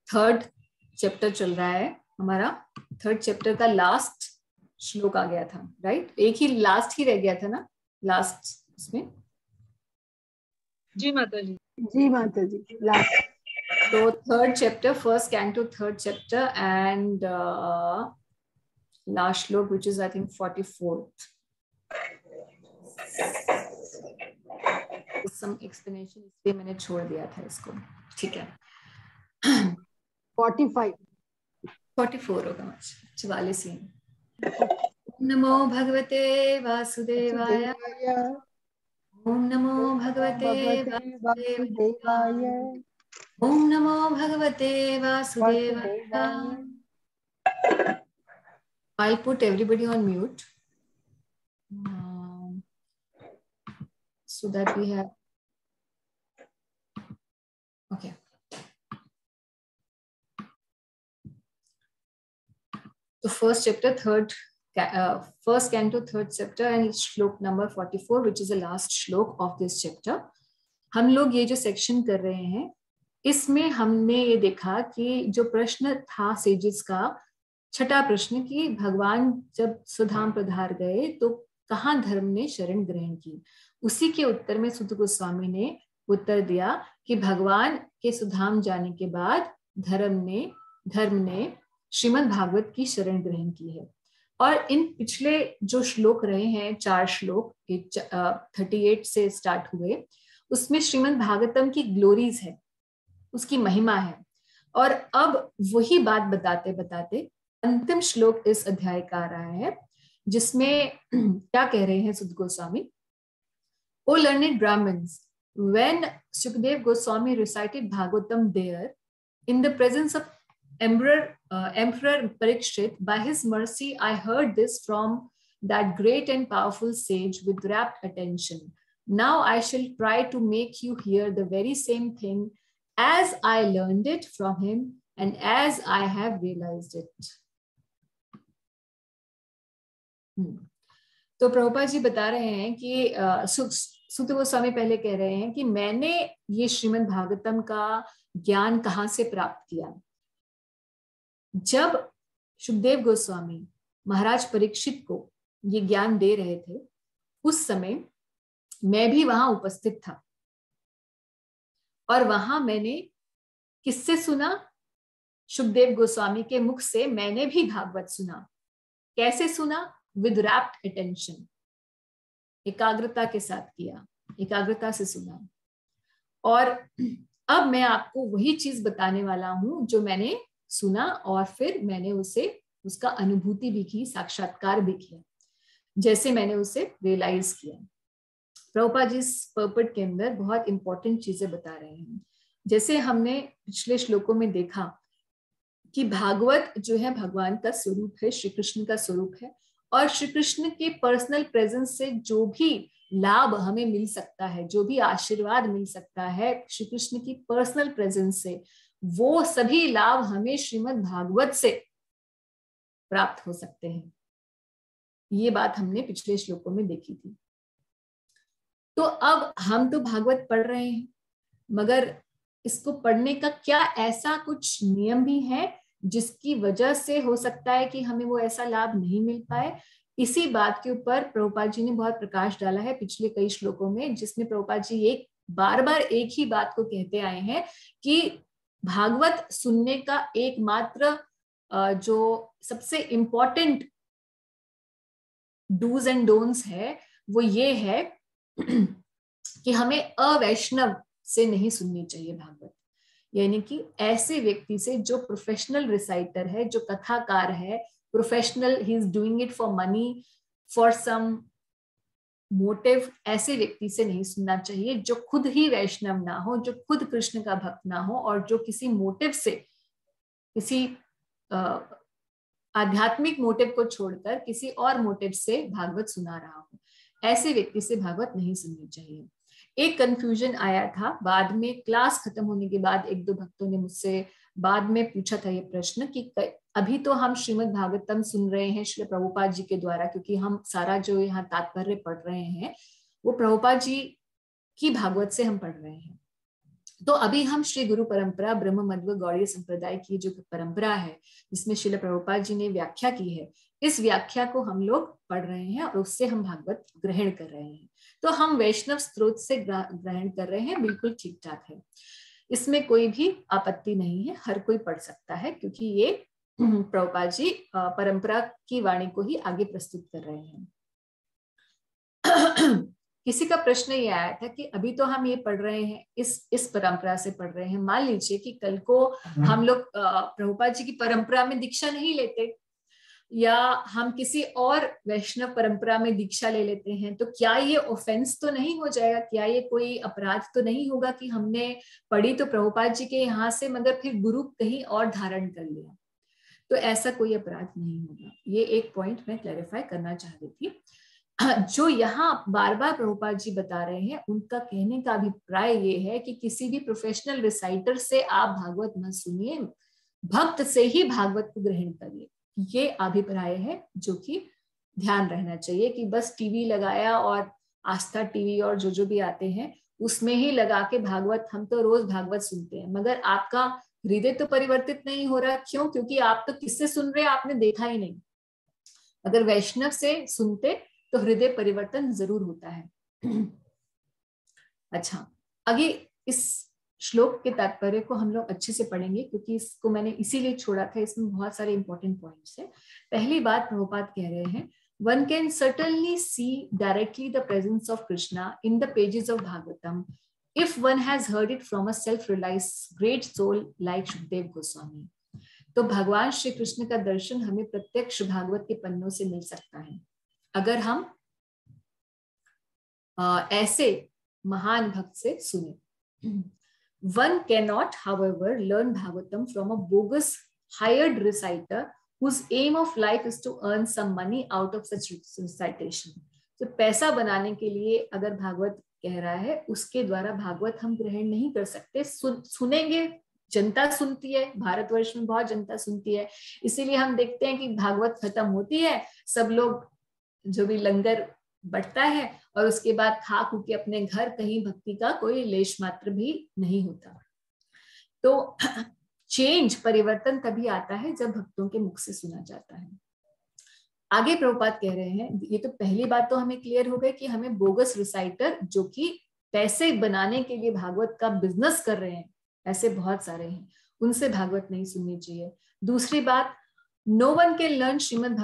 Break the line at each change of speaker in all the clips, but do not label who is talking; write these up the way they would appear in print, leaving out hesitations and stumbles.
Third chapter चल रहा है हमारा। थर्ड चैप्टर का लास्ट श्लोक आ गया था, राइट? एक ही लास्ट ही रह गया था ना लास्ट उसमें।
जी माता जी।
जी माता जी, लास्ट।
तो third chapter, first canto third chapter and last श्लोक which is I think 44th. Some explanation इसलिए मैंने छोड़ दिया था इसको, ठीक है।
44
होगा, 44 ही। नमो भगवते वासुदेवाय। ओम नमो भगवते वासुदेवाय। ओम नमो भगवते वासुदेवाय। I'll put everybody on mute so that we have, okay. So first chapter, first canto, third chapter and shlok number 44, which is the last shlok of this chapter. हम लोग ये जो सेक्शन कर रहे हैं, इसमें हमने ये देखा कि जो प्रश्न था सेजिस का, छठा प्रश्न कि भगवान जब सुधाम पधार गए तो कहाँ धर्म ने शरण ग्रहण की, उसी के उत्तर में सुत गोस्वामी ने उत्तर दिया कि भगवान के सुधाम जाने के बाद धर्म ने श्रीमद् भागवत की शरण ग्रहण की है। और इन पिछले जो श्लोक रहे हैं, 4 श्लोक 38 से स्टार्ट हुए, उसमें श्रीमद् भागवतम की ग्लोरीज है, उसकी महिमा है। और अब वही बात बताते बताते अंतिम श्लोक इस अध्याय का आ रहा है, जिसमें क्या कह रहे हैं सुत Goswami. O learned Brahmins, when Sukdev Goswami recited Bhagavatam there, in the presence of Emperor Parikshit, by his mercy I heard this from that great and powerful sage with rapt attention. Now I shall try to make you hear the very same thing as I learned it from him and as I have realized it. तो प्रभुपाद जी बता रहे हैं कि सुत गोस्वामी पहले कह रहे हैं कि मैंने ये श्रीमद् भागवतम का ज्ञान कहाँ से प्राप्त किया। जब सुखदेव गोस्वामी महाराज परीक्षित को ये ज्ञान दे रहे थे, उस समय मैं भी वहां उपस्थित था और वहां मैंने किससे सुना? सुखदेव गोस्वामी के मुख से मैंने भी भागवत सुना। कैसे सुना? विद रैप्ट अटेंशन, एकाग्रता के साथ किया, एकाग्रता से सुना। और अब मैं आपको वही चीज बताने वाला हूं जो मैंने सुना और फिर मैंने उसका अनुभूति भी की, साक्षात्कार भी किया, जैसे मैंने उसे रियलाइज किया। प्रभुपाद जी इस पर्पट के अंदर बहुत इंपॉर्टेंट चीजें बता रहे हैं। जैसे हमने पिछले श्लोकों में देखा कि भागवत जो है भगवान का स्वरूप है, श्री कृष्ण का स्वरूप है, और श्री कृष्ण के पर्सनल प्रेजेंस से जो भी लाभ हमें मिल सकता है, जो भी आशीर्वाद मिल सकता है श्री कृष्ण की पर्सनल प्रेजेंस से, वो सभी लाभ हमें श्रीमद् भागवत से प्राप्त हो सकते हैं। ये बात हमने पिछले श्लोकों में देखी थी। तो अब हम तो भागवत पढ़ रहे हैं, मगर इसको पढ़ने का क्या ऐसा कुछ नियम भी है जिसकी वजह से हो सकता है कि हमें वो ऐसा लाभ नहीं मिल पाए? इसी बात के ऊपर प्रभुपाद जी ने बहुत प्रकाश डाला है पिछले कई श्लोकों में, जिसमें प्रभुपाद जी बार बार एक ही बात को कहते आए हैं कि भागवत सुनने का एकमात्र जो सबसे इंपॉर्टेंट डूज एंड डोंट्स है वो ये है कि हमें अवैष्णव से नहीं सुननी चाहिए भागवत। यानी कि ऐसे व्यक्ति से जो प्रोफेशनल रिसाइटर है, जो कथाकार है, professional, he is doing it for money, for some motive, ऐसे व्यक्ति से नहीं सुनना चाहिए जो खुद ही वैष्णव ना हो, जो खुद कृष्ण का भक्त ना हो और जो किसी मोटिव से, किसी आध्यात्मिक मोटिव को छोड़कर किसी और मोटिव से भागवत सुना रहा हो, ऐसे व्यक्ति से भागवत नहीं सुननी चाहिए। एक कंफ्यूजन आया था बाद में, क्लास खत्म होने के बाद एक दो भक्तों ने मुझसे बाद में पूछा था ये प्रश्न कि अभी तो हम श्रीमद् भागवतम सुन रहे हैं श्री प्रभुपाद जी के द्वारा, क्योंकि हम सारा जो यहाँ तात्पर्य पढ़ रहे हैं वो प्रभुपाद जी की भागवत से हम पढ़ रहे हैं। तो अभी हम श्री गुरु परंपरा ब्रह्म मध्व गौड़ीय संप्रदाय की जो परंपरा है जिसमें श्रील प्रभुपाद जी ने व्याख्या की है, इस व्याख्या को हम लोग पढ़ रहे हैं और उससे हम भागवत ग्रहण कर रहे हैं। तो हम वैष्णव स्रोत से ग्रहण कर रहे हैं, बिल्कुल ठीक ठाक है, इसमें कोई भी आपत्ति नहीं है, हर कोई पढ़ सकता है, क्योंकि ये प्रभुपाद जी परंपरा की वाणी को ही आगे प्रस्तुत कर रहे हैं। किसी का प्रश्न ये आया था कि अभी तो हम ये पढ़ रहे हैं, इस परंपरा से पढ़ रहे हैं, मान लीजिए कि कल को हम लोग प्रभुपाद जी की परंपरा में दीक्षा नहीं लेते या हम किसी और वैष्णव परंपरा में दीक्षा ले लेते हैं, तो क्या ये ऑफेंस तो नहीं हो जाएगा? क्या ये कोई अपराध तो नहीं होगा कि हमने पढ़ी तो प्रभुपाद जी के यहाँ से मगर फिर गुरु कहीं और धारण कर लिया? तो ऐसा कोई अपराध नहीं होगा। ये एक पॉइंट मैं क्लैरिफाई करना चाह रही थी। जो यहाँ बार बार प्रभुपाद जी बता रहे हैं, उनका कहने का अभिप्राय ये है कि किसी भी प्रोफेशनल रिसाइटर से आप भागवत न सुनिए, भक्त से ही भागवत को ग्रहण करिए। ये अभिप्राय है जो कि ध्यान रहना चाहिए कि बस टीवी लगाया और आस्था टीवी और जो भी आते हैं उसमें ही लगा के भागवत, हम तो रोज भागवत सुनते हैं, मगर आपका हृदय तो परिवर्तित नहीं हो रहा। क्यों? क्योंकि आप तो किससे सुन रहे हैं आपने देखा ही नहीं। अगर वैष्णव से सुनते तो हृदय परिवर्तन जरूर होता है। अच्छा, आगे इस श्लोक के तात्पर्य को हम लोग अच्छे से पढ़ेंगे, क्योंकि इसको मैंने इसीलिए छोड़ा था, इसमें बहुत सारे इंपॉर्टेंट पॉइंट्स हैं। पहली बात प्रभुपाद कह रहे हैं, one can certainly see directly the presence of Krishna in the pages of Bhagavatam if one has heard it from a self-realized great soul like Shukdev Goswami. तो भगवान श्री कृष्ण का दर्शन हमें प्रत्यक्ष भागवत के पन्नों से मिल सकता है अगर हम ऐसे महान भक्त से सुने। One cannot, however, learn Bhagavatam from a bogus hired reciter whose aim of life is to earn some money out of such recitation. तो पैसा बनाने के लिए अगर भागवत कह रहा है, उसके द्वारा भागवत हम ग्रहण नहीं कर सकते। सुनेंगे, जनता सुनती है, भारतवर्ष में बहुत जनता सुनती है, इसीलिए हम देखते हैं कि भागवत खत्म होती है, सब लोग जो भी लंगर बढ़ता है और उसके बाद खा खू के अपने घर, कहीं भक्ति का कोई लेश मात्र भी नहीं होता। तो चेंज, परिवर्तन तभी आता है जब भक्तों के मुख से सुना जाता है। आगे प्रभुपाद कह रहे हैं, ये तो पहली बात तो हमें क्लियर हो गई कि हमें बोगस रिसाइटर जो कि पैसे बनाने के लिए भागवत का बिजनेस कर रहे हैं, ऐसे बहुत सारे हैं, उनसे भागवत नहीं सुननी चाहिए। दूसरी बात, no one can learn Srimad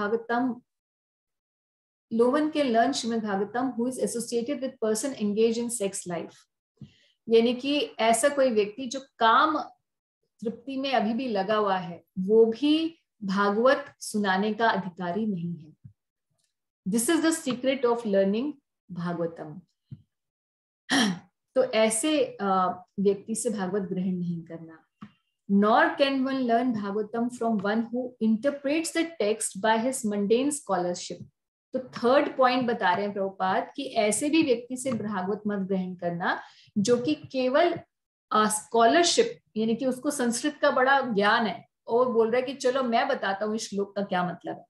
Bhagavatam who is associated with person engaged in sex life. यानी कि ऐसा कोई व्यक्ति जो काम तृप्ति में अभी भी लगा हुआ है, वो भी भागवत सुनाने का अधिकारी नहीं है। This is the secret of learning Bhagavatam. तो ऐसे व्यक्ति से भागवत ग्रहण नहीं करना। Nor can one learn Bhagavatam from one who interprets the text by his mundane scholarship. तो थर्ड पॉइंट बता रहे हैं प्रभुपाद कि ऐसे भी व्यक्ति से भागवत मत ग्रहण करना जो कि केवल स्कॉलरशिप, यानी कि उसको संस्कृत का बड़ा ज्ञान है और बोल रहा है कि चलो मैं बताता हूँ इस श्लोक का क्या मतलब है।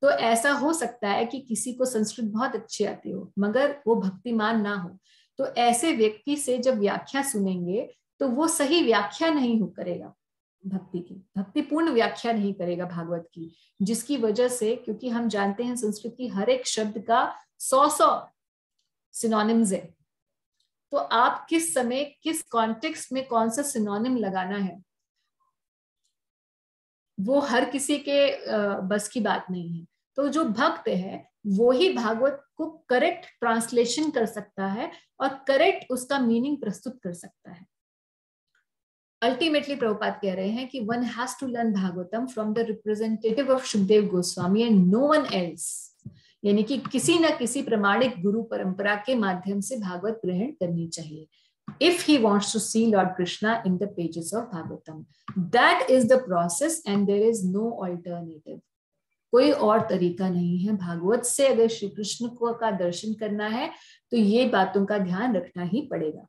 तो ऐसा हो सकता है कि किसी को संस्कृत बहुत अच्छी आती हो मगर वो भक्तिमान ना हो, तो ऐसे व्यक्ति से जब व्याख्या सुनेंगे तो वो सही व्याख्या नहीं करेगा, भक्ति की भक्तिपूर्ण व्याख्या नहीं करेगा भागवत की, जिसकी वजह से, क्योंकि हम जानते हैं संस्कृत की हर एक शब्द का 100 सिनोनिम्स है, तो आप किस समय किस कॉन्टेक्स्ट में कौन सा सिनोनिम लगाना है वो हर किसी के बस की बात नहीं है। तो जो भक्त है वो ही भागवत को करेक्ट ट्रांसलेशन कर सकता है और करेक्ट उसका मीनिंग प्रस्तुत कर सकता है। अल्टीमेटली प्रभुपाद कह रहे हैं कि one has to learn Bhagavatam from the representative of Shukdev Goswami and no one else, यानी कि किसी न किसी प्रमाणिक गुरु परंपरा के माध्यम से भागवत ग्रहण करनी चाहिए। If he wants to see Lord Krishna in the pages of Bhagavatam, that is the process and there is no alternative. कोई और तरीका नहीं है। भागवत से अगर श्री कृष्ण को का दर्शन करना है तो ये बातों का ध्यान रखना ही पड़ेगा।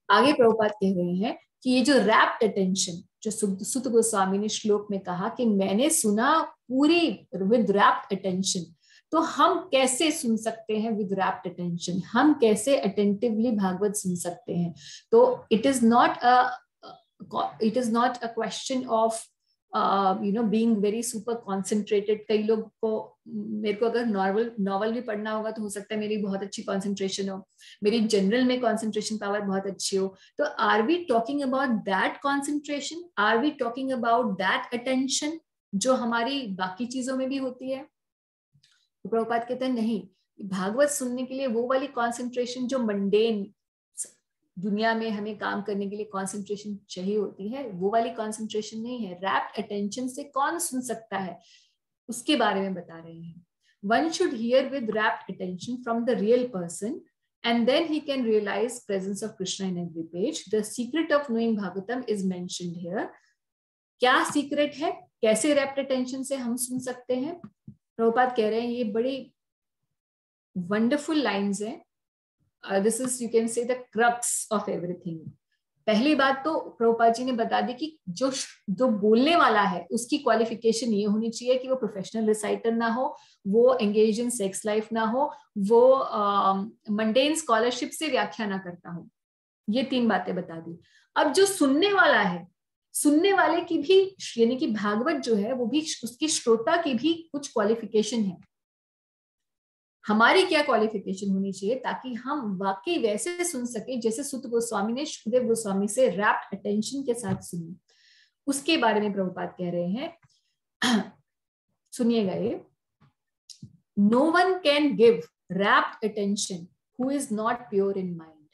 आगे प्रभुपाद कह रहे हैं कि ये जो रैप्ट अटेंशन, जो सुत गोस्वामी ने श्लोक में कहा कि मैंने सुना पूरी विद रैप्ट अटेंशन, तो हम कैसे सुन सकते हैं विद रैप्ट अटेंशन, हम कैसे अटेंटिवली भागवत सुन सकते हैं? तो it is not a question of being very super concentrated. कई लोग को, मेरे को अगर नॉवल भी पढ़ना होगा तो हो सकता है मेरी बहुत अच्छी कॉन्सेंट्रेशन हो, मेरी जनरल में कॉन्सेंट्रेशन पावर बहुत अच्छी हो. तो are we talking about that concentration? Are we talking about that attention जो हमारी बाकी चीजों में भी होती है? तो प्रभुपाद कहते हैं नहीं, भागवत सुनने के लिए वो वाली कॉन्सेंट्रेशन जो मंडेन दुनिया में हमें काम करने के लिए कॉन्सेंट्रेशन चाहिए होती है, वो वाली कॉन्सेंट्रेशन नहीं है. रैप्ट अटेंशन से कौन सुन सकता है, उसके बारे में बता रहे हैं. One should hear with rapt attention from the real person, and then he can realize presence of Krishna in every page. The secret of knowing Bhagavatam is mentioned here. क्या सीक्रेट है, कैसे रैप्ट अटेंशन से हम सुन सकते हैं? प्रभुपाद कह रहे हैं, ये बड़ी वंडरफुल लाइन्स हैं. This is, you can say, the crux of everything. पहली बात तो प्रभुपाद जी ने बता दी कि जो बोलने वाला है उसकी क्वालिफिकेशन ये होनी चाहिए कि वो प्रोफेशनल रिसाइटर ना हो, वो एंगेज इन सेक्स लाइफ ना हो, वो मंडेन स्कॉलरशिप से व्याख्या ना करता हो. ये 3 बातें बता दी. अब जो सुनने वाला है, सुनने वाले की भी, यानी कि भागवत जो है वो भी, उसकी श्रोता की भी कुछ क्वालिफिकेशन है. हमारी क्या क्वालिफिकेशन होनी चाहिए ताकि हम वाकई वैसे सुन सके जैसे सुत गोस्वामी ने शुकदेव गोस्वामी से रैप्ट अटेंशन के साथ सुनी. उसके बारे में प्रभुपाद कह रहे हैं, सुनिएगा ये. No one can give rapt attention who is not pure in mind.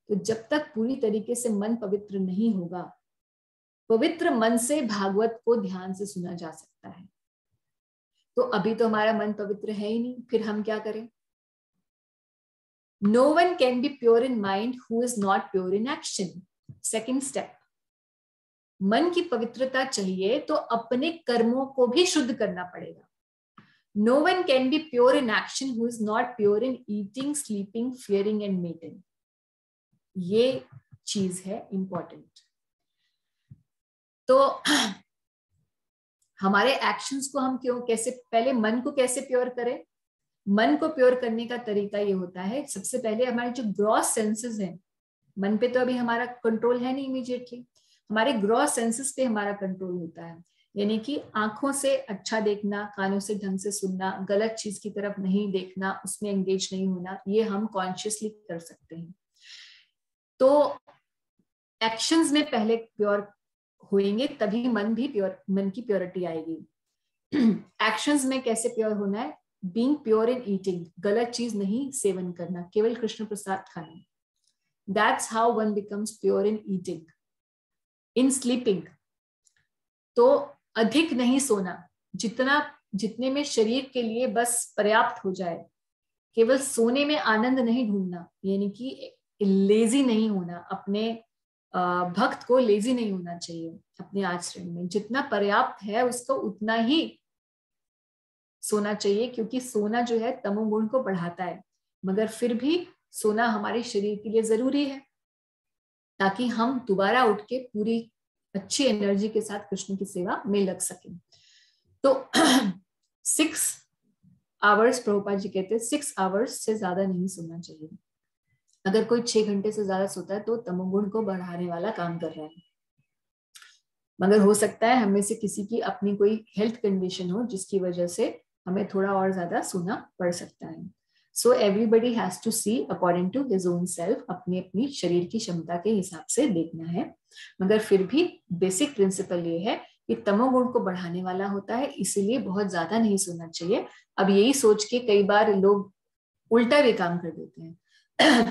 तो जब तक पूरी तरीके से मन पवित्र नहीं होगा, पवित्र मन से भागवत को ध्यान से सुना जा सकता है. तो अभी तो हमारा मन पवित्र है ही नहीं, फिर हम क्या करें? No one can be pure in mind who is not pure in action. Second step, मन की पवित्रता चाहिए तो अपने कर्मों को भी शुद्ध करना पड़ेगा. No one can be pure in action who is not pure in eating, sleeping, fearing and mating. ये चीज है इंपॉर्टेंट. तो हमारे एक्शंस को हम कैसे, पहले मन को कैसे प्योर करें? मन को प्योर करने का तरीका ये होता है, सबसे पहले हमारे जो ग्रॉस सेंसेस हैं, मन पे तो अभी हमारा कंट्रोल है नहीं इमीडिएटली, हमारे ग्रॉस सेंसेस पे हमारा कंट्रोल होता है. यानी कि आंखों से अच्छा देखना, कानों से ढंग से सुनना, गलत चीज की तरफ नहीं देखना, उसमें एंगेज नहीं होना, ये हम कॉन्शियसली कर सकते हैं. तो एक्शंस में पहले प्योर होएंगे तभी मन भी प्योर, मन की प्योरिटी आएगी. एक्शंस में कैसे प्योर होना है? बीइंग प्योर इन ईटिंग, गलत चीज नहीं सेवन करना, केवल कृष्ण प्रसाद खाना. That's how one becomes pure in eating. In sleeping, तो अधिक नहीं सोना, जितने में शरीर के लिए बस पर्याप्त हो जाए. केवल सोने में आनंद नहीं ढूंढना, यानी कि लेजी नहीं होना, अपने भक्त को लेजी नहीं होना चाहिए अपने आचरण में. जितना पर्याप्त है उसको उतना ही सोना चाहिए, क्योंकि सोना जो है तमोगुण को बढ़ाता है. मगर फिर भी सोना हमारे शरीर के लिए जरूरी है ताकि हम दोबारा उठ के पूरी अच्छी एनर्जी के साथ कृष्ण की सेवा में लग सके. तो 6 आवर्स, प्रभुपाद जी कहते हैं 6 आवर्स से ज्यादा नहीं सोना चाहिए. अगर कोई 6 घंटे से ज्यादा सोता है तो तमोगुण को बढ़ाने वाला काम कर रहा है. मगर हो सकता है हमें से किसी की अपनी कोई हेल्थ कंडीशन हो जिसकी वजह से हमें थोड़ा और ज्यादा सोना पड़ सकता है. So everybody has to see according to his own self, अपनी अपनी शरीर की क्षमता के हिसाब से देखना है. मगर फिर भी बेसिक प्रिंसिपल ये है कि तमोगुण को बढ़ाने वाला होता है, इसीलिए बहुत ज्यादा नहीं सोना चाहिए. अब यही सोच के कई बार लोग उल्टा भी काम कर देते हैं.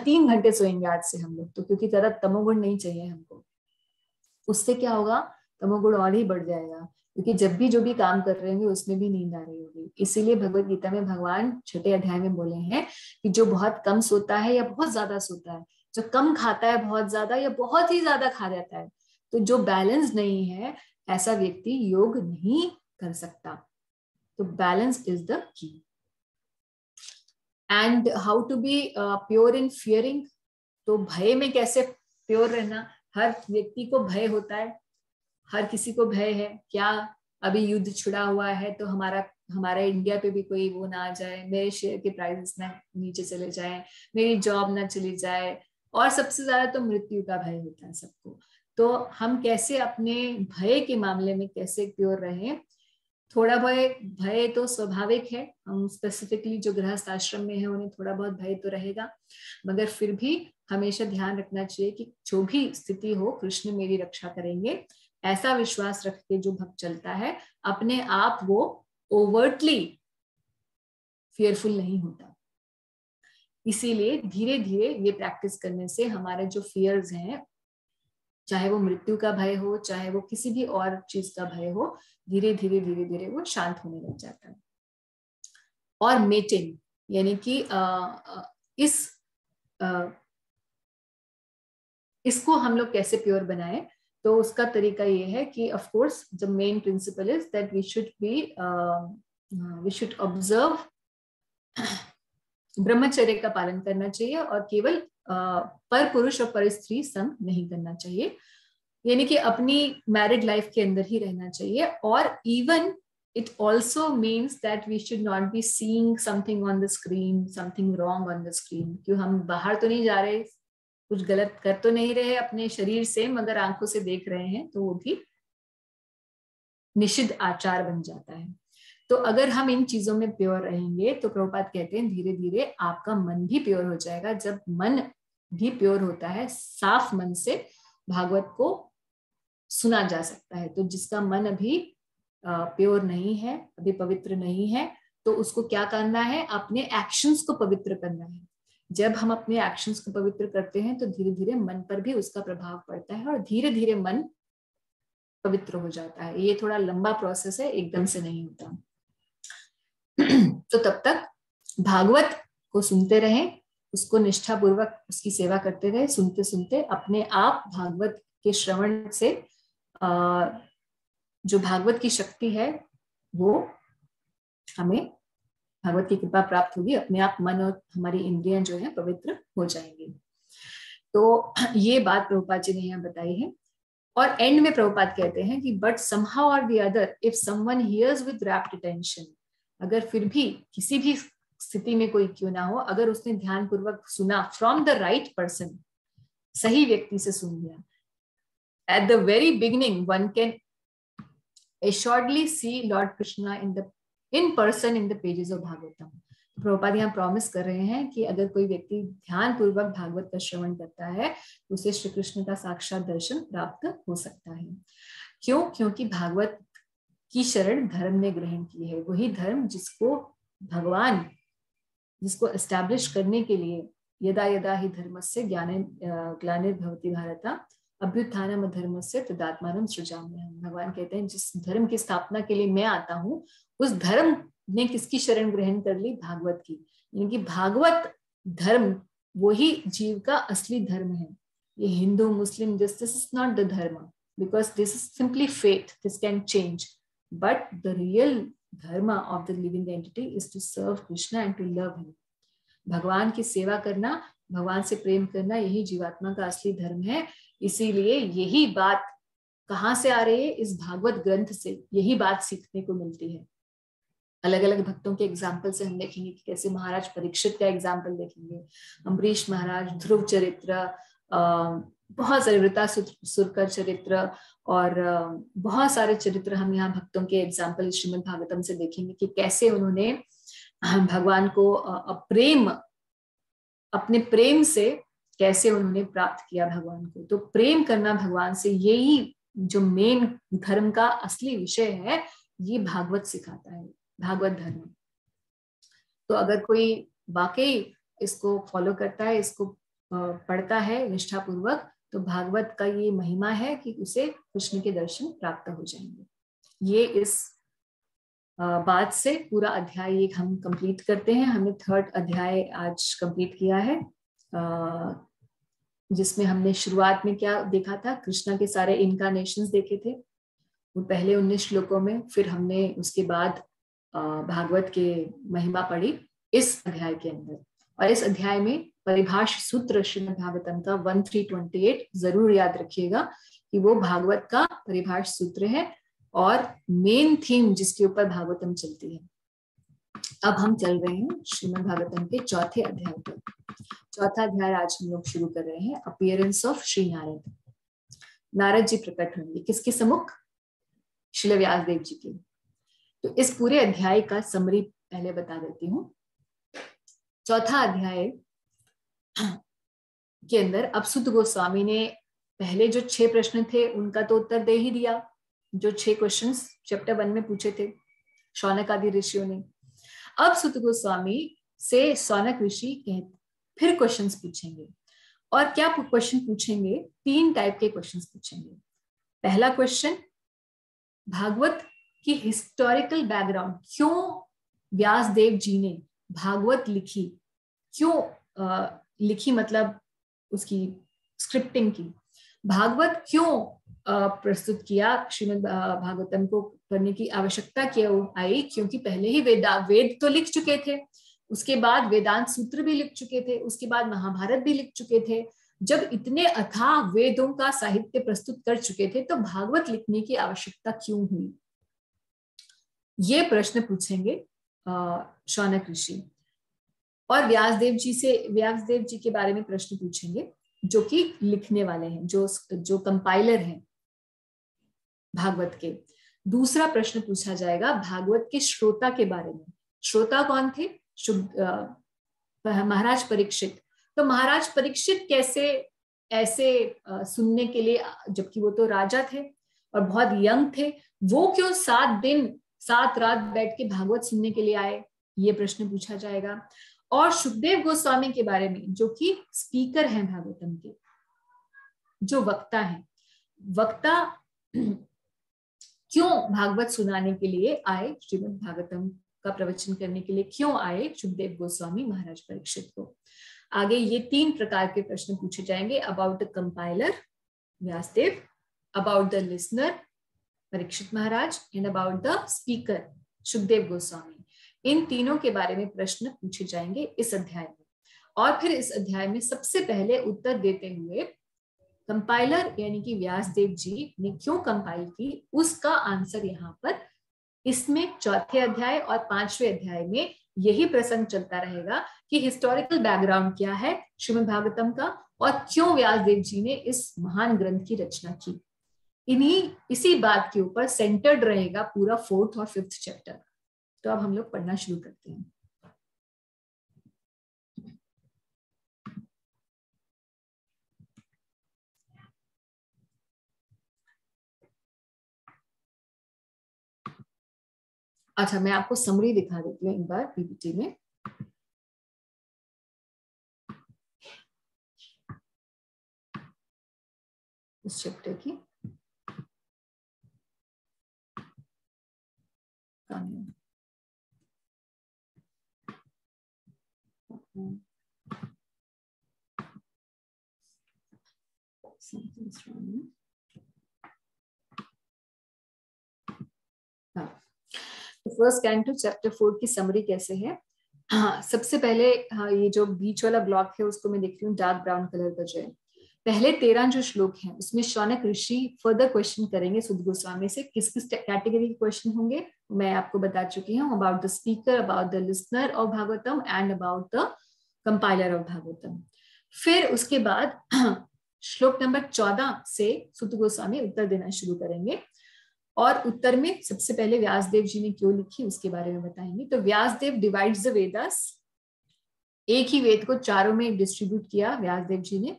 3 घंटे सोएंगे आज से हम लोग तो, क्योंकि ज्यादा तमोगुण नहीं चाहिए हमको. उससे क्या होगा? तमोगुण और ही बढ़ जाएगा, क्योंकि जब भी जो भी काम कर रहे होंगे उसमें भी नींद आ रही होगी. इसीलिए भगवत गीता में भगवान छठे अध्याय में बोले हैं कि जो बहुत कम सोता है या बहुत ज्यादा सोता है, जो कम खाता है बहुत ज्यादा या बहुत ही ज्यादा खा जाता है, तो जो बैलेंस नहीं है ऐसा व्यक्ति योग नहीं कर सकता. तो balance is the key. And how to be pure in fearing, तो भय में कैसे प्योर रहना? हर व्यक्ति को भय होता है, हर किसी को भय है. क्या अभी युद्ध छिड़ा हुआ है तो हमारा हमारा इंडिया पे भी कोई वो ना आ जाए, मेरे शेयर के प्राइसेस ना नीचे चले जाए, मेरी जॉब ना चली जाए, और सबसे ज्यादा तो मृत्यु का भय होता है सबको। तो हम कैसे अपने भय के मामले में कैसे प्योर रहें। थोड़ा भय तो स्वाभाविक है, हम स्पेसिफिकली जो गृहस्थ आश्रम में है उन्हें थोड़ा बहुत भय तो रहेगा, मगर फिर भी हमेशा ध्यान रखना चाहिए कि जो भी स्थिति हो कृष्ण मेरी रक्षा करेंगे, ऐसा विश्वास रख के जो भक्त चलता है अपने आप वो ओवर्टली फियरफुल नहीं होता। इसीलिए धीरे धीरे ये प्रैक्टिस करने से हमारे जो फियर्स हैं, चाहे वो मृत्यु का भय हो, चाहे वो किसी भी और चीज का भय हो, धीरे धीरे वो शांत होने लग जाता है। और मेटिंग यानी कि इसको हम लोग कैसे प्योर बनाए, तो उसका तरीका ये है कि of course the main principle is that we should observe, ब्रह्मचर्य का पालन करना चाहिए और केवल पर पुरुष और पर स्त्री संग नहीं करना चाहिए, यानी कि अपनी मैरिड लाइफ के अंदर ही रहना चाहिए। और even it also means that we should not be seeing something on the screen, something wrong on the screen, क्यों हम बाहर तो नहीं जा रहे, कुछ गलत कर तो नहीं रहे अपने शरीर से, मगर आंखों से देख रहे हैं, तो वो भी निषिद्ध आचार बन जाता है। तो अगर हम इन चीजों में प्योर रहेंगे तो प्रभुपाद कहते हैं धीरे धीरे आपका मन भी प्योर हो जाएगा। जब मन भी प्योर होता है, साफ मन से भागवत को सुना जा सकता है। तो जिसका मन अभी प्योर नहीं है, अभी पवित्र नहीं है, तो उसको क्या करना है, अपने एक्शंस को पवित्र करना है। जब हम अपने एक्शंस को पवित्र करते हैं तो धीरे धीरे मन पर भी उसका प्रभाव पड़ता है और धीरे धीरे मन पवित्र हो जाता है। ये थोड़ा लंबा प्रोसेस है, एकदम से नहीं होता। तो तब तक भागवत को सुनते रहें, उसको निष्ठापूर्वक उसकी सेवा करते रहे, सुनते सुनते अपने आप भागवत के श्रवण से जो भागवत की शक्ति है वो हमें भागवत की कृपा प्राप्त होगी, अपने आप मन और हमारी इंद्रियां जो है पवित्र हो जाएंगी। तो ये बात प्रभुपाद जी ने यहाँ बताई है। और एंड में प्रभुपाद कहते हैं कि बट समहाउ और the other if someone hears with rapt attention, अगर फिर भी किसी भी स्थिति में कोई क्यों ना हो, अगर उसने ध्यान पूर्वक सुना फ्रॉम द राइट पर्सन, सही व्यक्ति से सुन लिया, at the very beginning one can assuredly see Lord Krishna in person in the pages of Bhagavatam। Prabhupada यहाँ प्रॉमिस कर रहे हैं कि अगर कोई व्यक्ति ध्यान पूर्वक भागवत का श्रवण करता है तो उसे श्री कृष्ण का साक्षात दर्शन प्राप्त हो सकता है। क्यों? क्योंकि भागवत की शरण धर्म ने ग्रहण की है, वही धर्म जिसको भगवान जिसको एस्टैब्लिश करने के लिए यदा यदा ही धर्मस्य ग्लानिर्भवति भारत अभ्युत्थानम धर्मस्य तदात्मानं सृजाम्यहम्। भगवान कहते हैं जिस धर्म की स्थापना के लिए मैं आता हूँ, उस धर्म ने किसकी शरण ग्रहण कर ली? भागवत की। यानी कि भागवत धर्म वही जीव का असली धर्म है। ये Hindu Muslim this is not the dharma, because this is simply faith, this can change, but the real dharma of the living entity is to serve Krishna and to love him. भगवान की सेवा करना, भगवान से प्रेम करना, यही जीवात्मा का असली धर्म है। इसीलिए यही बात कहाँ से आ रही है? इस भागवत ग्रंथ से यही बात सीखने को मिलती है। अलग अलग भक्तों के एग्जाम्पल से हम देखेंगे कि कैसे महाराज परीक्षित का एग्जाम्पल देखेंगे, अम्बरीश महाराज, ध्रुव चरित्र, बहुत सारे वृतासुर चरित्र और बहुत सारे चरित्र हम यहाँ भक्तों के एग्जाम्पल श्रीमद् भागवतम से देखेंगे कि कैसे उन्होंने भगवान को अपने प्रेम से कैसे उन्होंने प्राप्त किया भगवान को। तो प्रेम करना भगवान से, यही जो मेन धर्म का असली विषय है, ये भागवत सिखाता है, भागवत धर्म। तो अगर कोई वाकई इसको फॉलो करता है, इसको पढ़ता है निष्ठापूर्वक, तो भागवत का ये महिमा है कि उसे कृष्ण के दर्शन प्राप्त हो जाएंगे। ये इस बात से पूरा अध्याय एक हम कंप्लीट करते हैं। हमने 3rd अध्याय आज कंप्लीट किया है, जिसमें हमने शुरुआत में क्या देखा था? कृष्णा के सारे इनकारनेशंस देखे थे वो पहले 19 श्लोकों में। फिर हमने उसके बाद भागवत के महिमा पढ़ी इस अध्याय के अंदर। और इस अध्याय में परिभाष सूत्र श्रीमद् भागवतम का 1328 जरूर याद रखिएगा कि वो भागवत का परिभाष सूत्र है और मेन थीम जिसके ऊपर भागवतम चलती है। अब हम चल रहे हैं श्रीमद् भागवतम के चौथे अध्याय पर। चौथा अध्याय आज हम लोग शुरू कर रहे हैं, अपीयरेंस ऑफ श्री नारद। नारद जी प्रकट होंगे किसके सम्मुख? श्रील व्यास देव जी के। तो इस पूरे अध्याय का समरी पहले बता देती हूँ। चौथा अध्याय के अंदर अब सुत गोस्वामी ने पहले जो 6 प्रश्न थे उनका तो उत्तर दे ही दिया, जो 6 क्वेश्चंस चैप्टर 1 में पूछे थे शौनक आदि ऋषियों ने। अब सुत गोस्वामी से शौनक ऋषि फिर क्वेश्चंस पूछेंगे। और क्या क्वेश्चन पूछेंगे? 3 टाइप के क्वेश्चंस पूछेंगे। पहला क्वेश्चन, भागवत की हिस्टोरिकल बैकग्राउंड, क्यों व्यास देव जी ने भागवत लिखी, क्यों लिखी मतलब उसकी स्क्रिप्टिंग की, भागवत क्यों प्रस्तुत किया, श्रीमद् भागवतम को करने की आवश्यकता क्यों आई? क्योंकि पहले ही वेद तो लिख चुके थे, उसके बाद वेदांत सूत्र भी लिख चुके थे, उसके बाद महाभारत भी लिख चुके थे। जब इतने अथाह वेदों का साहित्य प्रस्तुत कर चुके थे तो भागवत लिखने की आवश्यकता क्यों हुई? ये प्रश्न पूछेंगे शौनक ऋषि। और व्यासदेव जी के बारे में प्रश्न पूछेंगे, जो कि लिखने वाले हैं, जो कंपाइलर हैं भागवत के। दूसरा प्रश्न पूछा जाएगा भागवत के श्रोता के बारे में। श्रोता कौन थे? महाराज परीक्षित। तो महाराज परीक्षित कैसे ऐसे सुनने के लिए, जबकि वो तो राजा थे और बहुत यंग थे, वो क्यों 7 दिन 7 रात बैठ के भागवत सुनने के लिए आए? ये प्रश्न पूछा जाएगा। और सुखदेव गोस्वामी के बारे में, जो कि स्पीकर हैं भागवतम के, जो वक्ता हैं, वक्ता क्यों भागवत सुनाने के लिए आए, श्रीमद् भागवतम का प्रवचन करने के लिए क्यों आए सुखदेव गोस्वामी महाराज परीक्षित को। आगे ये 3 प्रकार के प्रश्न पूछे जाएंगे, about the compiler Vyasadeva, about the listener Parikshit Maharaj, and about the speaker Sukhdev Goswami. इन तीनों के बारे में प्रश्न पूछे जाएंगे इस अध्याय में। और फिर इस अध्याय में सबसे पहले उत्तर देते हुए कंपाइलर यानी कि व्यासदेव जी ने क्यों कंपाइल की, उसका आंसर यहाँ पर इसमें चौथे अध्याय और 5वें अध्याय में यही प्रसंग चलता रहेगा कि हिस्टोरिकल बैकग्राउंड क्या है श्रीमद् भागवतम का और क्यों व्यासदेव जी ने इस महान ग्रंथ की रचना की। इसी बात के ऊपर सेंटर्ड रहेगा पूरा 4th और 5th चैप्टर। तो अब हम लोग पढ़ना शुरू करते हैं। अच्छा, मैं आपको समरी दिखा देती हूँ एक बार पीपीटी में। इस चैप्टर की फर्स्ट कैंटो चैप्टर 4 की समरी कैसे है? हाँ, सबसे पहले ये जो बीच वाला ब्लॉक है उसको मैं देख रही हूँ डार्क ब्राउन कलर का जो है। पहले 13 जो श्लोक हैं उसमें शौनक ऋषि फर्दर क्वेश्चन करेंगे सुत गोस्वामी से। किस किस कैटेगरी के क्वेश्चन होंगे मैं आपको बता चुकी हूँ, about the speaker, about the listener of Bhagavatam and about the compiler of Bhagavatam. फिर उसके बाद श्लोक नंबर 14 से सुत गोस्वामी उत्तर देना शुरू करेंगे और उत्तर में सबसे पहले व्यासदेव जी ने क्यों लिखी उसके बारे में बताएंगे। तो व्यासदेव डिवाइड्स द वेदास, एक ही वेद को 4 में डिस्ट्रीब्यूट किया व्यासदेव जी ने।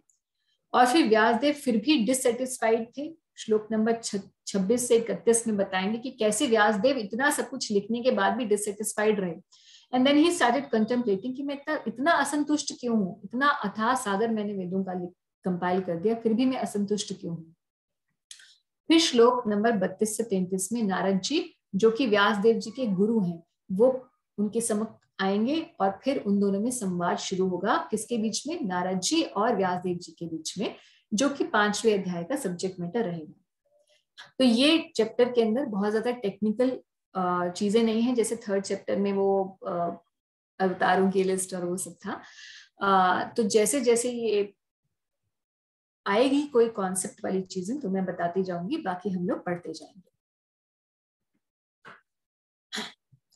और फिर व्यासदेव फिर भी डिससेटिस्फाइड थे। श्लोक नंबर 26 से 31 में बताएंगे कि कैसे व्यासदेव इतना सब कुछ लिखने के बाद भी डिससेटिस्फाइड रहे। And then he started contemplating कि मैं इतना असंतुष्ट क्यों हूँ, इतना अथाह सागर मैंने वेदों का कंपाइल कर दिया, फिर भी मैं असंतुष्ट क्यों हूँ। फिर श्लोक नंबर 32 से 33 में नारद जी, जो कि व्यासदेव जी के गुरु हैं, वो उनके समक्ष आएंगे और फिर उन दोनों में संवाद शुरू होगा। किसके बीच में? नारद जी और व्यासदेव जी के बीच में, जो कि 5वें अध्याय का सब्जेक्ट मैटर रहेगा। तो ये चैप्टर के अंदर बहुत ज्यादा टेक्निकल चीजें नहीं है, जैसे 3rd चैप्टर में वो अवतारों की लिस्ट और वो सब था। तो जैसे जैसे ये आएगी कोई कॉन्सेप्ट वाली चीजें तो मैं बताती जाऊंगी, बाकी हम लोग पढ़ते जाएंगे।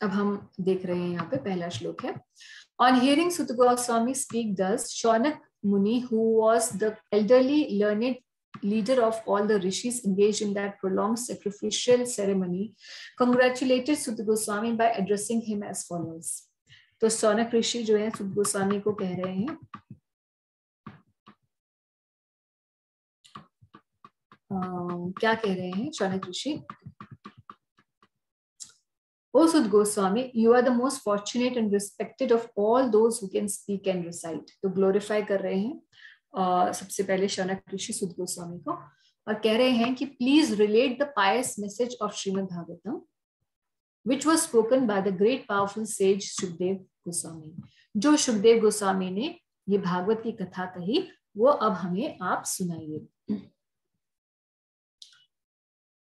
अब हम देख रहे हैं यहाँ पे पहला श्लोक है. On hearing Sutta Goswami speak thus, Shaunak Muni, who was the elderly learned leader of all the rishis engaged in that prolonged sacrificial ceremony, congratulated Sutta Goswami by addressing him as follows. तो शौनक ऋषि जो है सुत गोस्वामी को कह रहे हैं, क्या कह रहे हैं शौनक ऋषि? O Sut Goswami, you are the most fortunate and respected of all those who can speak and recite. तो glorify कर रहे हैं सबसे पहले शौनक ऋषि सुत गोस्वामी को, और कह रहे हैं कि please relate the pious message of Srimad Bhagavatam, which was spoken by the great powerful sage Shukdev Goswami. जो शुकदेव गोस्वामी ने ये भागवत की कथा कही, वो अब हमें आप सुनाइए.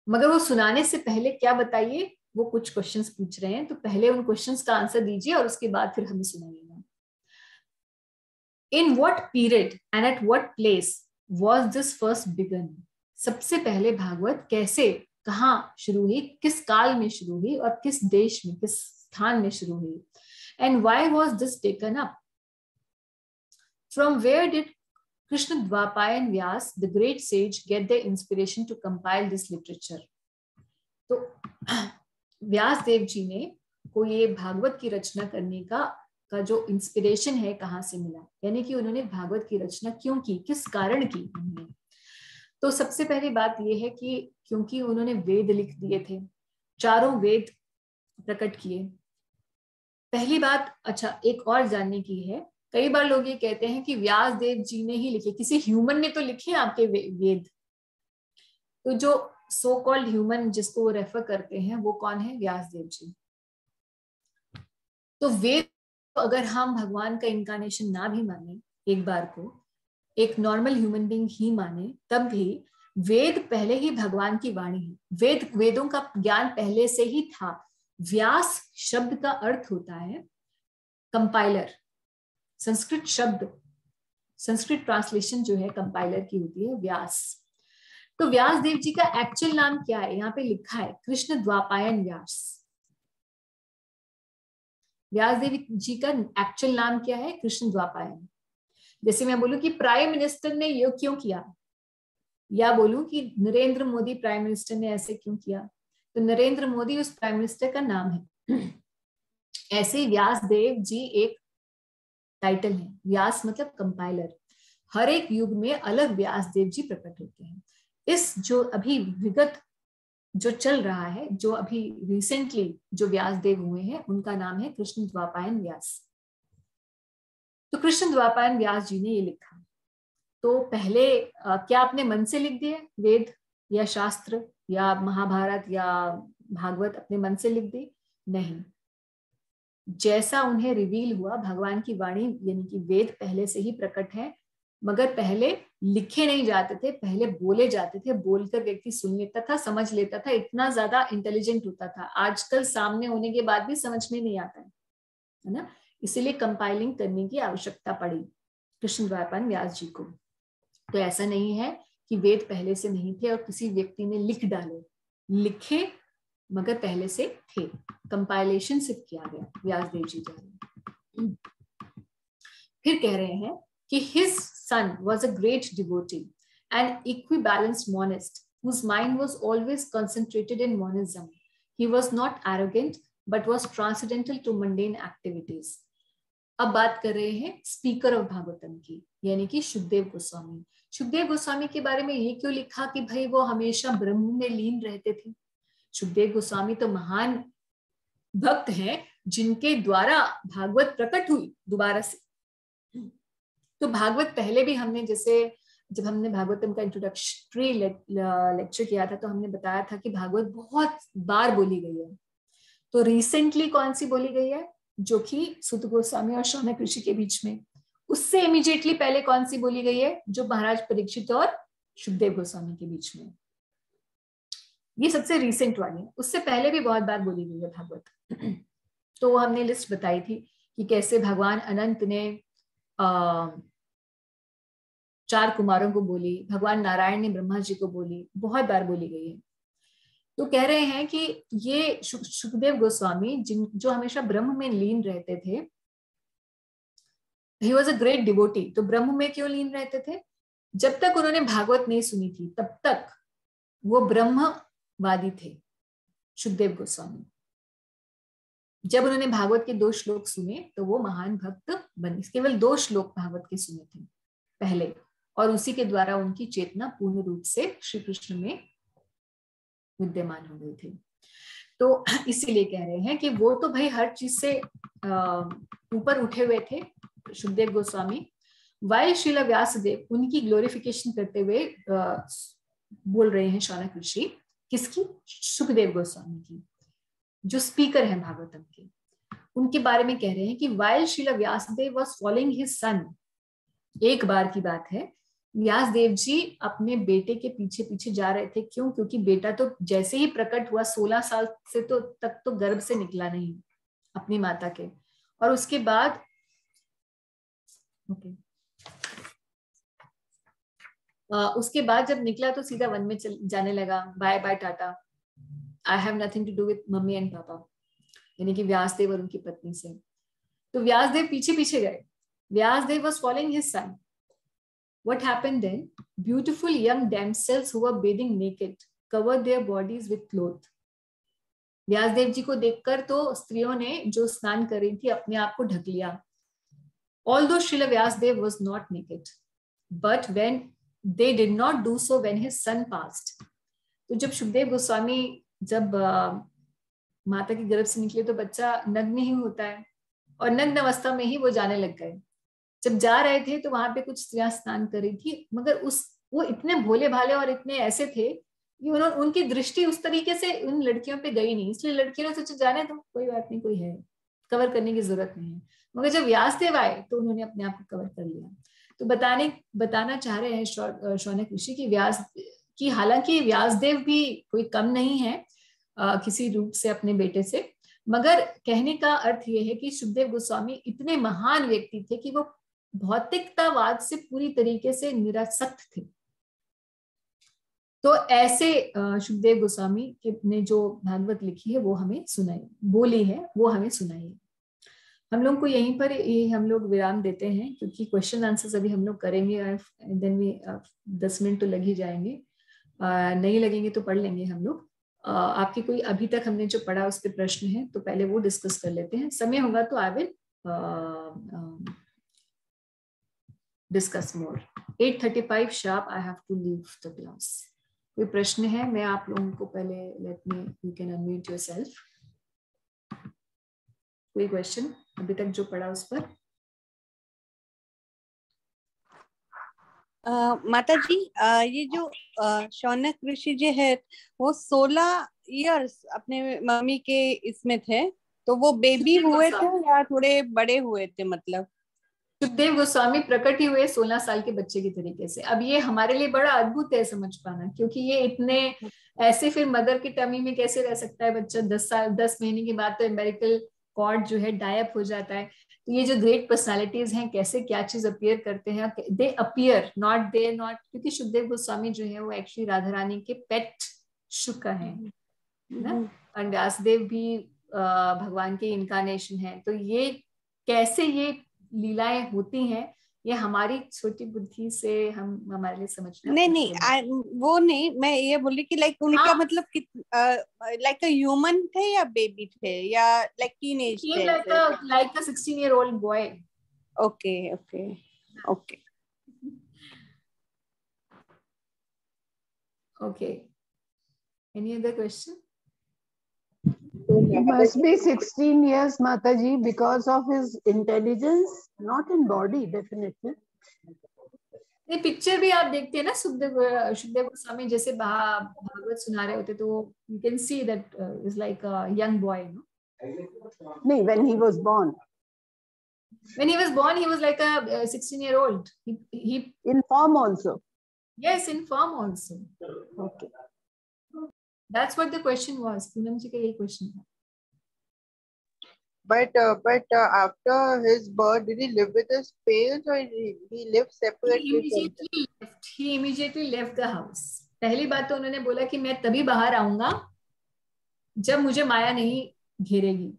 मगर वो सुनाने से पहले क्या बताइए, वो कुछ क्वेश्चंस पूछ रहे हैं, तो पहले उन क्वेश्चंस का आंसर दीजिए और उसके बाद फिर हमें सुनाइएगा. In what period and at what place was this first began? सबसे पहले भागवत कैसे, कहाँ शुरू हुई, किस काल में शुरू हुई और किस देश में, किस स्थान में शुरू हुई? And why was this taken up? From where did Krishna Dwapayan Vyas, the great sage, get their inspiration to compile this literature? तो व्यास देव जी ने को ये भागवत की रचना करने का जो इंस्पिरेशन है कहाँ से मिला, यानी कि उन्होंने भागवत की रचना क्यों की, किस कारण की उन्होंने? तो सबसे पहली बात ये है कि क्योंकि उन्होंने वेद लिख दिए थे, चारों वेद प्रकट किए. पहली बात. अच्छा, एक और जानने की है, कई बार लोग ये कहते हैं कि व्यास देव जी ने ही लिखे, किसी ह्यूमन ने तो लिखे आपके वेद. तो जो सो कॉल्ड ह्यूमन जिसको वो रेफर करते हैं वो कौन है? व्यास देव जी. तो वेद अगर हम भगवान का इनकारनेशन ना भी माने, एक बार को एक नॉर्मल ह्यूमन बीइंग ही माने, तब भी वेद पहले ही भगवान की वाणी है. वेदों का ज्ञान पहले से ही था. व्यास शब्द का अर्थ होता है कंपाइलर. संस्कृत शब्द, संस्कृत ट्रांसलेशन जो है कंपाइलर की होती है व्यास. तो व्यास देव जी का एक्चुअल नाम क्या है? यहाँ पे लिखा है कृष्ण द्वापायन व्यास. व्यास देव जी का एक्चुअल नाम क्या है? कृष्ण द्वापायन. जैसे मैं बोलूं कि प्राइम मिनिस्टर ने ये क्यों किया, या बोलूं कि नरेंद्र मोदी प्राइम मिनिस्टर ने ऐसे क्यों किया, तो नरेंद्र मोदी उस प्राइम मिनिस्टर का नाम है. ऐसे ही व्यास देव जी एक टाइटल है. व्यास मतलब कंपाइलर. हर एक युग में अलग व्यास देव जी प्रकट होते हैं. इस जो अभी विगत जो चल रहा है, जो अभी रिसेंटली जो व्यास देव हुए हैं, उनका नाम है कृष्ण द्वापायन व्यास. तो कृष्ण द्वापायन व्यास जी ने ये लिखा. तो पहले क्या अपने मन से लिख दिए वेद या शास्त्र या महाभारत या भागवत अपने मन से लिख दी? नहीं. जैसा उन्हें रिवील हुआ, भगवान की वाणी यानी कि वेद पहले से ही प्रकट है, मगर पहले लिखे नहीं जाते थे, पहले बोले जाते थे. बोलकर व्यक्ति सुन लेता था, समझ लेता था, इतना ज्यादा इंटेलिजेंट होता था. आजकल सामने होने के बाद भी समझ में नहीं आता है ना. इसीलिए कंपाइलिंग करने की आवश्यकता पड़ी कृष्ण द्वापायन व्यास जी को. तो ऐसा नहीं है कि वेद पहले से नहीं थे और किसी व्यक्ति ने लिख डाले. लिखे मगर पहले से थे. कंपाइलेशन सिर्फ किया गया व्यास देव जी द्वारा. फिर कह रहे हैं कि his son was a great devotee and equibalanced monist whose mind was always concentrated in monism. He was not arrogant but was transcendental to mundane activities. अब बात कर रहे हैं स्पीकर ऑफ भागवतम की, यानी कि शुकदेव गोस्वामी. शुकदेव गोस्वामी के बारे में ये क्यों लिखा कि भाई वो हमेशा ब्रह्म में लीन रहते थे? शुकदेव गोस्वामी तो महान भक्त हैं जिनके द्वारा भागवत प्रकट हुई दोबारा से. तो भागवत पहले भी हमने, जैसे जब हमने भागवतम का इंट्रोडक्टरी लेक्चर किया था तो हमने बताया था कि भागवत बहुत बार बोली गई है. तो रिसेंटली कौन सी बोली गई है? जो कि सुत गोस्वामी और शौनक ऋषि के बीच में. उससे इमीडिएटली पहले कौन सी बोली गई है? जो महाराज परीक्षित और शुकदेव गोस्वामी के बीच में. ये सबसे रिसेंट वाली है. उससे पहले भी बहुत बार बोली गई है भागवत. तो हमने लिस्ट बताई थी कि कैसे भगवान अनंत ने 4 कुमारों को बोली, भगवान नारायण ने ब्रह्मा जी को बोली, बहुत बार बोली गई है. तो कह रहे हैं कि ये सुखदेव गोस्वामी जो हमेशा ब्रह्म में लीन रहते थे, he was a great devotee. तो ब्रह्म में क्यों लीन रहते थे? जब तक उन्होंने भागवत नहीं सुनी थी तब तक वो ब्रह्मवादी थे सुखदेव गोस्वामी। जब उन्होंने भागवत के 2 श्लोक सुने तो वो महान भक्त बने। केवल 2 श्लोक भागवत के सुने थे पहले, और उसी के द्वारा उनकी चेतना पूर्ण रूप से श्री कृष्ण में विद्यमान हो गई थी। तो इसीलिए कह रहे हैं कि वो तो भाई हर चीज से ऊपर उठे हुए थे सुखदेव गोस्वामी। वाइल श्रील व्यासदेव उनकी ग्लोरिफिकेशन करते हुए बोल रहे हैं शौनक ऋषि। किसकी? सुखदेव गोस्वामी की, जो स्पीकर हैं भागवतम के। उनके बारे में कह रहे हैं कि while Srila Vyasadeva was following his son, एक बार की बात है, व्यासदेव जी अपने बेटे के पीछे पीछे जा रहे थे। क्यों? क्योंकि बेटा तो जैसे ही प्रकट हुआ 16 साल से तक तो गर्भ से निकला नहीं अपनी माता के, और उसके बाद उसके बाद जब निकला तो सीधा वन में जाने लगा। Bye bye tata, I have nothing to do with mummy and papa, यानी कि व्यासदेव और उनकी पत्नी से। तो व्यासदेव पीछे पीछे गए। Vyasdev was following his son. What happened then? Beautiful young damsels who were bathing naked covered their bodies with cloth. Vyasdev जी को देखकर तो स्त्रियों ने जो स्नान कर रही थी अपने आप को ढक लिया। Although Srila Vyasdev was not naked, but when they did not do so when his son passed. तो जब सुखदेव गोस्वामी जब माता के गर्भ से निकले तो बच्चा नग्न ही होता है, और नग्न अवस्था में ही वो जाने लग गए। जब जा रहे थे तो वहां पे कुछ स्त्रियां स्नान कर रही थी, मगर वो इतने भोले भाले और इतने ऐसे थे कि उनकी दृष्टि उस तरीके से उन लड़कियों पे गई नहीं। इसलिए लड़कियों ने सोचा जाने तो कोई बात नहीं, कोई है, कवर करने की जरूरत नहीं है। मगर जब व्यासदेव आए तो उन्होंने अपने आप को कवर कर लिया। तो बताना चाह रहे हैं शौनक ऋषि की हालांकि व्यासदेव भी कोई कम नहीं है किसी रूप से अपने बेटे से, मगर कहने का अर्थ यह है कि सुखदेव गोस्वामी इतने महान व्यक्ति थे कि वो भौतिकतावाद से पूरी तरीके से निरासक्त थे। तो ऐसे सुखदेव गोस्वामी ने जो भागवत लिखी है वो हमें सुनाई, बोली है वो हमें सुनाई। हम लोग को यहीं पर हम लोग विराम देते हैं, क्योंकि क्वेश्चन आंसर्स अभी हम लोग करेंगे, देन भी 10 मिनट तो लग ही जाएंगे, नहीं लगेंगे तो पढ़ लेंगे हम लोग। आपके कोई अभी तक हमने जो पढ़ा उस पर प्रश्न है तो पहले वो डिस्कस कर लेते हैं। समय होगा तो I will discuss more. 8:35 sharp I have to leave the class. कोई प्रश्न है? मैं आप लोगों को पहले let me, you can unmute yourself. कोई क्वेश्चन अभी तक जो पढ़ा उस पर?
माता जी, ये जो शौनक ऋषि जी है वो 16 इयर्स अपने मम्मी के इसमें थे, तो वो बेबी हुए थे या थोड़े बड़े हुए थे? मतलब
सुखदेव गोस्वामी प्रकट ही हुए 16 साल के बच्चे की तरीके से। अब ये हमारे लिए बड़ा अद्भुत है समझ पाना, क्योंकि ये इतने ऐसे फिर मदर की टमी में कैसे रह सकता है बच्चा? 10 महीने के बाद तो एम्बेरिकल कॉर्ड जो है डायप हो जाता है। तो ये जो ग्रेट पर्सनालिटीज हैं कैसे क्या चीज अपीयर करते हैं, दे अपीयर नॉट दे नॉट, क्योंकि सुखदेव गोस्वामी जो है वो एक्चुअली राधा रानी के पेट शुक है ना, और व्यासदेव भी भगवान के इनकारनेशन है। तो ये कैसे ये लीलाएं होती हैं, ये हमारी छोटी बुद्धि से हमारे लिए समझना
नहीं, वो नहीं, मैं ये बोली कि लाइक उनका मतलब लाइक अ ह्यूमन थे या बेबी थे या लाइक टीनेज थे?
Like a 16-year-old boy.
Okay.
Okay. Any other question?
He must be 16 years, Mataji, because of his intelligence, not in body, definitely.
ये पिक्चर भी आप देखते हैं ना, सुखदेव गोस्वामी जैसे भागवत सुना रहे होते तो you can see that is like a young boy, no?
No, when he was born.
When he was born, he was like a 16-year-old. He
in form also.
Yes, in form also.
Okay.
That's what the question was. Poonam ji ka yahi question tha.
But after his birth, did he live with his parents or he lived separately?
He immediately left the house. पहली बात तो उन्होंने बोला कि मैं तभी बाहर आऊंगा जब मुझे माया नहीं घेरेगी।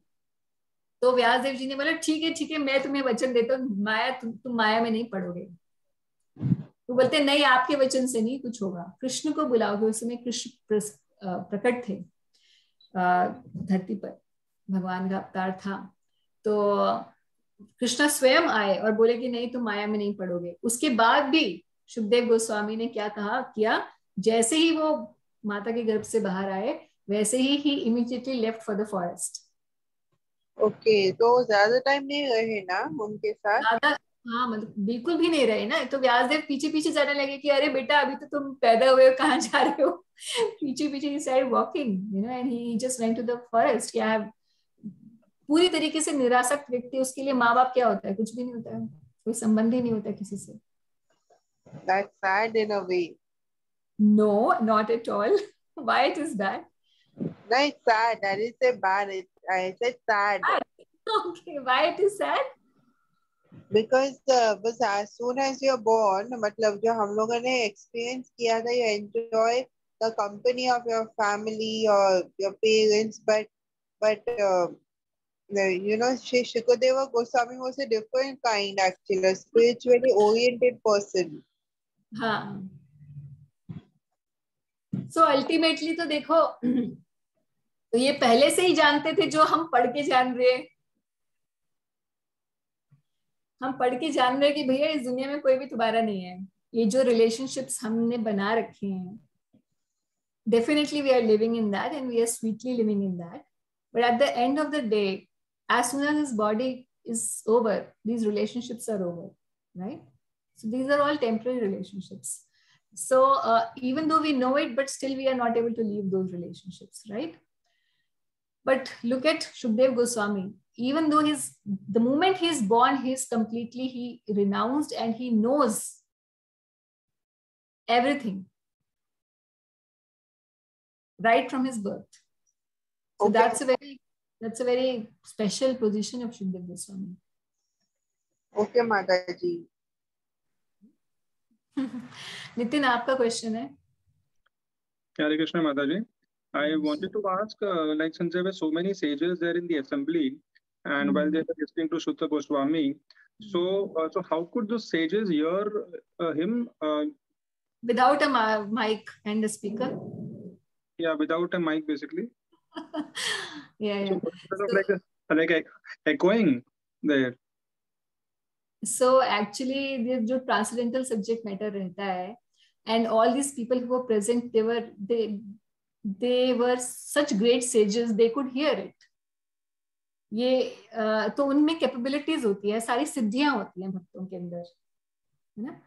तो व्यासदेव जी ने बोला ठीक है, मैं तुम्हें वचन देता हूँ, माया तुम माया में नहीं पड़ोगे। तो बोलते नहीं, आपके वचन से नहीं कुछ होगा, कृष्ण को बुलाओगे। उस समय कृष्ण प्रकट थे धरती पर, भगवान का अवतार था। तो कृष्णा स्वयं आए और बोले कि नहीं, तुम माया में नहीं पड़ोगे। उसके बाद भी सुखदेव गोस्वामी ने क्या किया, जैसे ही वो माता के गर्भ से बाहर आए, वैसे ही immediately left for the forest.
Okay, तो ज्यादा टाइम नहीं रहे ना उनके साथ?
ज्यादा, हाँ मतलब बिल्कुल भी नहीं रहे ना। तो व्यासदेव पीछे पीछे जाने लगे कि अरे बेटा, अभी तो तुम पैदा हुए हो, कहाँ जा रहे हो। पीछे पीछे ही side walking, and he just went to the forest. क्या पूरी तरीके से निरासक्त व्यक्ति, उसके लिए माँ बाप क्या होता है, कुछ भी नहीं होता है, कोई संबंध ही नहीं होता किसी से।
That's sad in a way.
No, not at all. Why it is bad?
No, it's sad. I didn't say bad. I said sad.
Okay, why it is sad?
Because बस as soon as you're born, मतलब जो हम लोगों ने experience किया था, you enjoy the company of your family or your parents, but you know, Shri Shukadeva Goswami was a different kind, actually, a spiritually oriented person.
हाँ, so ultimately तो देखो, तो ये पहले से ही जानते थे जो हम पढ़ के जान रहे हैं। हम पढ़ के जान रहे हैं कि भैया इस दुनिया में कोई भी दोबारा नहीं है। ये जो रिलेशनशिप्स हमने बना रखे हैं, definitely we are living in that and we are sweetly living in that, but at the end of the day, as soon as his body is over, these relationships are over, right? So these are all temporary relationships. So even though we know it, but still we are not able to leave those relationships, right? But look at Shukdev Goswami. Even though the moment he is born, he renounced and he knows everything right from his birth. So
Okay.
that's a very special position of Shukdev Goswami.
Okay, Mataji.
Nitin, आपका question है?
Hare Krishna, Mataji. I wanted to ask, like, since there were so many sages there in the assembly, and while they were listening to Sutta Goswami, so how could those sages hear him?
Without a mic and a speaker.
Yeah, without a mic, basically.
Yeah.
So like echoing there.
So actually, जो transcendental subject matter रहता है, and all these people who were present, they were such great sages, they could hear it. ये तो उनमें capabilities होती है, सारी सिद्धियां होती हैं भक्तों के अंदर, है ना?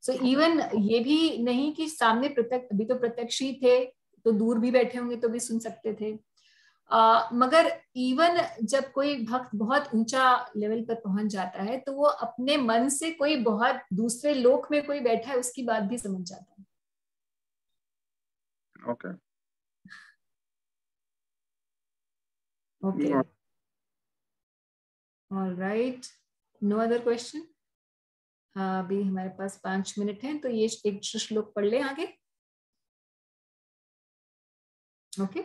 सो इवन ये भी नहीं कि सामने प्रत्यक्ष, अभी तो प्रत्यक्ष ही थे, तो दूर भी बैठे होंगे तो भी सुन सकते थे। मगर इवन जब कोई भक्त बहुत ऊंचा लेवल पर पहुंच जाता है, तो वो अपने मन से कोई बहुत दूसरे लोक में कोई बैठा है उसकी बात भी समझ जाता है।
Okay.
Okay. All right. No other question? हाँ, अभी हमारे पास 5 मिनट हैं, तो ये एक श्लोक पढ़ ले आगे। Okay,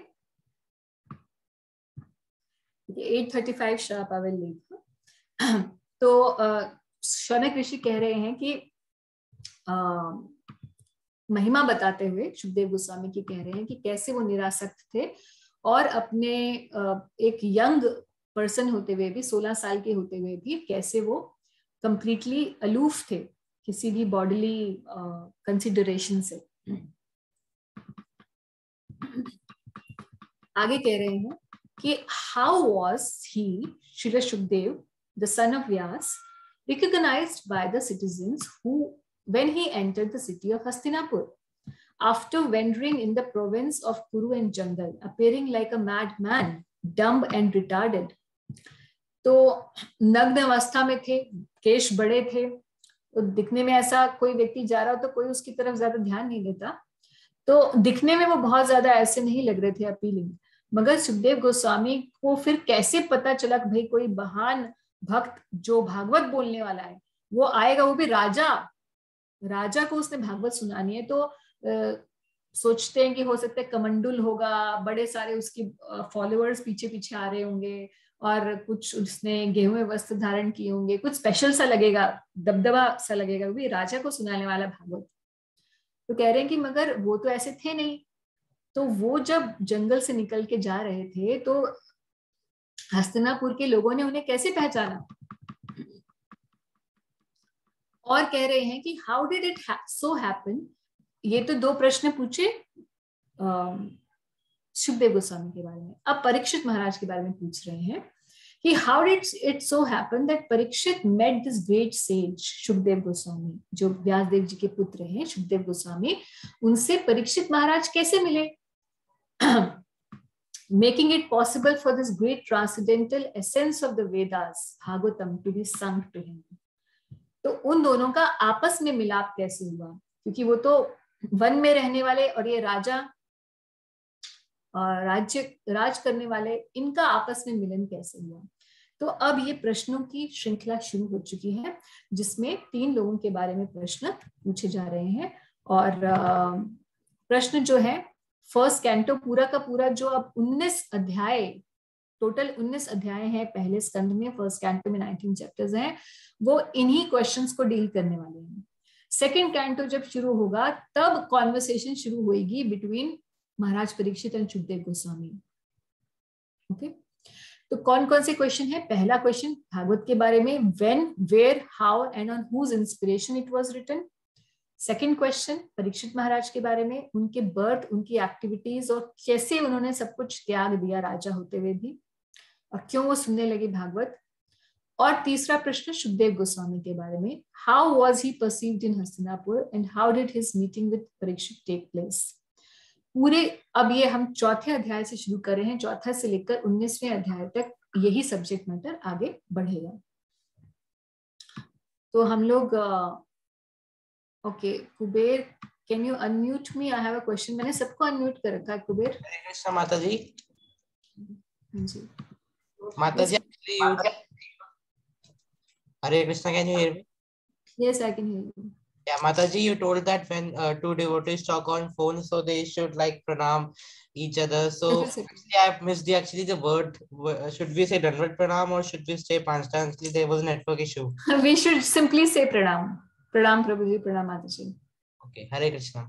8:35 sharp I will leave. तो शौनक ऋषि कह रहे हैं कि महिमा बताते हुए सुखदेव गोस्वामी की कह रहे हैं कि कैसे वो निरासक्त थे और अपने एक यंग पर्सन होते हुए भी, 16 साल के होते हुए भी, कैसे वो कंप्लीटली अलूफ थे किसी भी बॉडीली कंसिडरेशन से। आगे कह रहे हैं कि how was he, Shri Sukhdev the son of Vyas, recognized by the citizens when he entered the city of Hastinapur after wandering in the province of Kuru and Jangal, appearing like a madman, dumb and retarded. तो नग्न अवस्था में थे, केश बड़े थे, तो दिखने में ऐसा कोई व्यक्ति जा रहा हो तो कोई उसकी तरफ ज्यादा ध्यान नहीं देता, तो दिखने में वो बहुत ज्यादा ऐसे नहीं लग रहे थे अपीलिंग। मगर सुखदेव गोस्वामी को फिर कैसे पता चला कि भाई कोई महान भक्त जो भागवत बोलने वाला है वो आएगा, वो भी राजा को उसने भागवत सुनानी है। तो सोचते हैं कि हो सकता है कमंडुल होगा, बड़े सारे उसके फॉलोअर्स पीछे पीछे आ रहे होंगे, और कुछ उसने गेहूं वस्त्र धारण किए होंगे, कुछ स्पेशल सा लगेगा, दबदबा सा लगेगा, भी राजा को सुनाने वाला भागवत। तो कह रहे हैं कि मगर वो तो ऐसे थे नहीं। तो वो जब जंगल से निकल के जा रहे थे तो हस्तिनापुर के लोगों ने उन्हें कैसे पहचाना, और कह रहे हैं कि how did it so happen. ये तो दो प्रश्न पूछे शुकदेव गोस्वामी के बारे में। अब परीक्षित महाराज के बारे में पूछ रहे हैं कि how did it so happen that Parikshit met this great sage Shukadeva Goswami, जो व्यासदेव जी के पुत्र हैं शुकदेव गोस्वामी, उनसे परीक्षित महाराज कैसे मिले, making it possible for this great transcendental essence of the Vedas, Bhagavatam, to be sung to him. तो उन दोनों का आपस में मिलाप कैसे हुआ, क्योंकि वो तो वन में रहने वाले और ये राजा राज करने वाले, इनका आपस में मिलन कैसे हुआ। तो अब ये प्रश्नों की श्रृंखला शुरू हो चुकी है, जिसमें 3 लोगों के बारे में प्रश्न पूछे जा रहे हैं। और प्रश्न जो है फर्स्ट कैंटो पूरा का पूरा, जो अब 19 अध्याय, टोटल 19 अध्याय हैं पहले स्कंद में, फर्स्ट कैंटो में 19 चैप्टर्स हैं, वो इन्हीं क्वेश्चंस को डील करने वाले हैं। सेकंड कैंटो जब शुरू होगा तब कॉन्वर्सेशन शुरू होगी between Maharaj Parikshit and Shukdev Goswami. Okay, तो कौन कौन से क्वेश्चन है। पहला क्वेश्चन भागवत के बारे में, when, where, how and on whose inspiration it was written. Second question Parikshit Maharaj के बारे में, उनके बर्थ, उनकी एक्टिविटीज और कैसे उन्होंने सब कुछ त्याग दिया राजा होते हुए भी, और क्यों वो सुनने लगे भागवत। और तीसरा प्रश्न शुकदेव गोस्वामी के बारे में, how was he perceived in Hastinapur and how did his meeting with Parikshit take place. पूरे अब ये हम चौथे अध्याय से शुरू कर रहे हैं, चौथा से लेकर 19वें अध्याय तक यही सब्जेक्ट मैटर आगे बढ़ेगा। तो हम लोग okay, Kuber can you unmute me, I have a question. मैंने सबको अनम्यूट कर रखा है। कुबेर।
हरे कृष्णा माता जी।
जी
माता ji Hare Krishna, can you hear me?
Yes, I can hear you.
Yeah, Mataji, you told that when two devotees talk on phone, so they should like pranam each other. So actually, I missed the word. Should we say Dandavat Pranam or should we say Panchtam? Actually, there was a network issue.
We should simply say Pranam. Pranam Prabhuji, Pranam Mataji.
Okay, Hare Krishna.